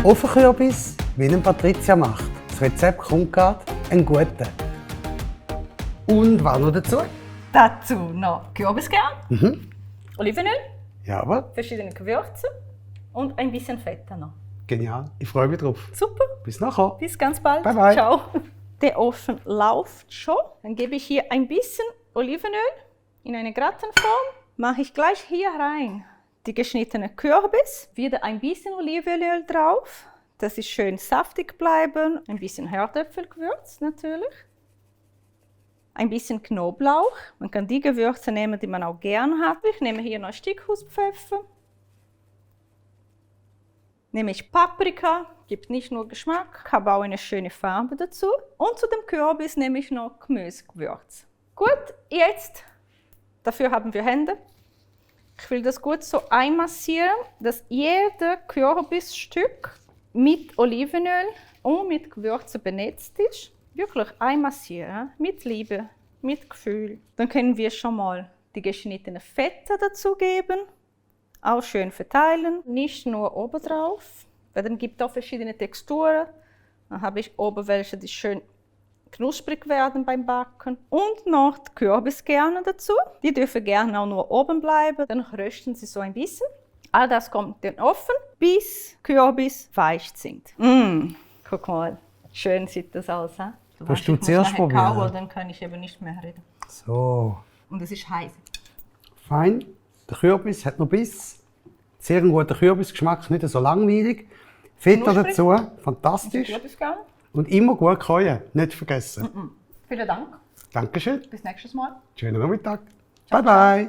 Ofenkürbis, wie ihn Patricia macht. Das Rezept kommt gerade, ein guter. Und was noch dazu? Dazu noch Kürbiskern, Olivenöl, Jawohl, verschiedene Gewürze und ein bisschen Fett noch. genial. Ich freue mich drauf. Super, Bis nachher. bis ganz bald. Bye, bye. Ciao. Der Ofen läuft schon. Dann gebe ich hier ein bisschen Olivenöl in eine Gratenform. Mache ich gleich hier rein die geschnittene Kürbis. Wieder ein bisschen Olivenöl drauf. Das ist schön saftig bleiben. Ein bisschen Herdöpfelgewürz natürlich. Ein bisschen Knoblauch. Man kann die Gewürze nehmen, die man auch gern hat. Ich nehme hier noch Stickhuspfeffer. Nehme ich Paprika, gibt nicht nur Geschmack, habe auch eine schöne Farbe dazu. Und zu dem Kürbis nehme ich noch Gemüsegewürz. Gut, jetzt, dafür haben wir Hände. Ich will das gut so einmassieren, dass jeder Kürbisstück mit Olivenöl und mit Gewürzen benetzt ist. Wirklich einmassieren, mit Liebe, mit Gefühl. Dann können wir schon mal die geschnittenen Fette dazugeben. Auch schön verteilen, nicht nur oben drauf, weil dann gibt es auch verschiedene Texturen. Dann habe ich oben welche, die schön knusprig werden beim Backen. Und noch die Kürbiskerne dazu. Die dürfen gerne auch nur oben bleiben. Dann rösten sie so ein bisschen. All das kommt in den Ofen, bis Kürbis weich sind. Guck mal, schön sieht das aus. He? So, Willst du zuerst probieren? Kauen, dann kann ich eben nicht mehr reden. So, Und es ist heiß. fein. Der Kürbis hat noch Biss. Sehr ein guter Kürbisgeschmack, nicht so langweilig. Feta Knusprig. dazu, fantastisch. Kürbiskerne. Und immer gut käuen, nicht vergessen. Vielen Dank. Dankeschön. Bis nächstes Mal. Schönen Nachmittag. Bye bye.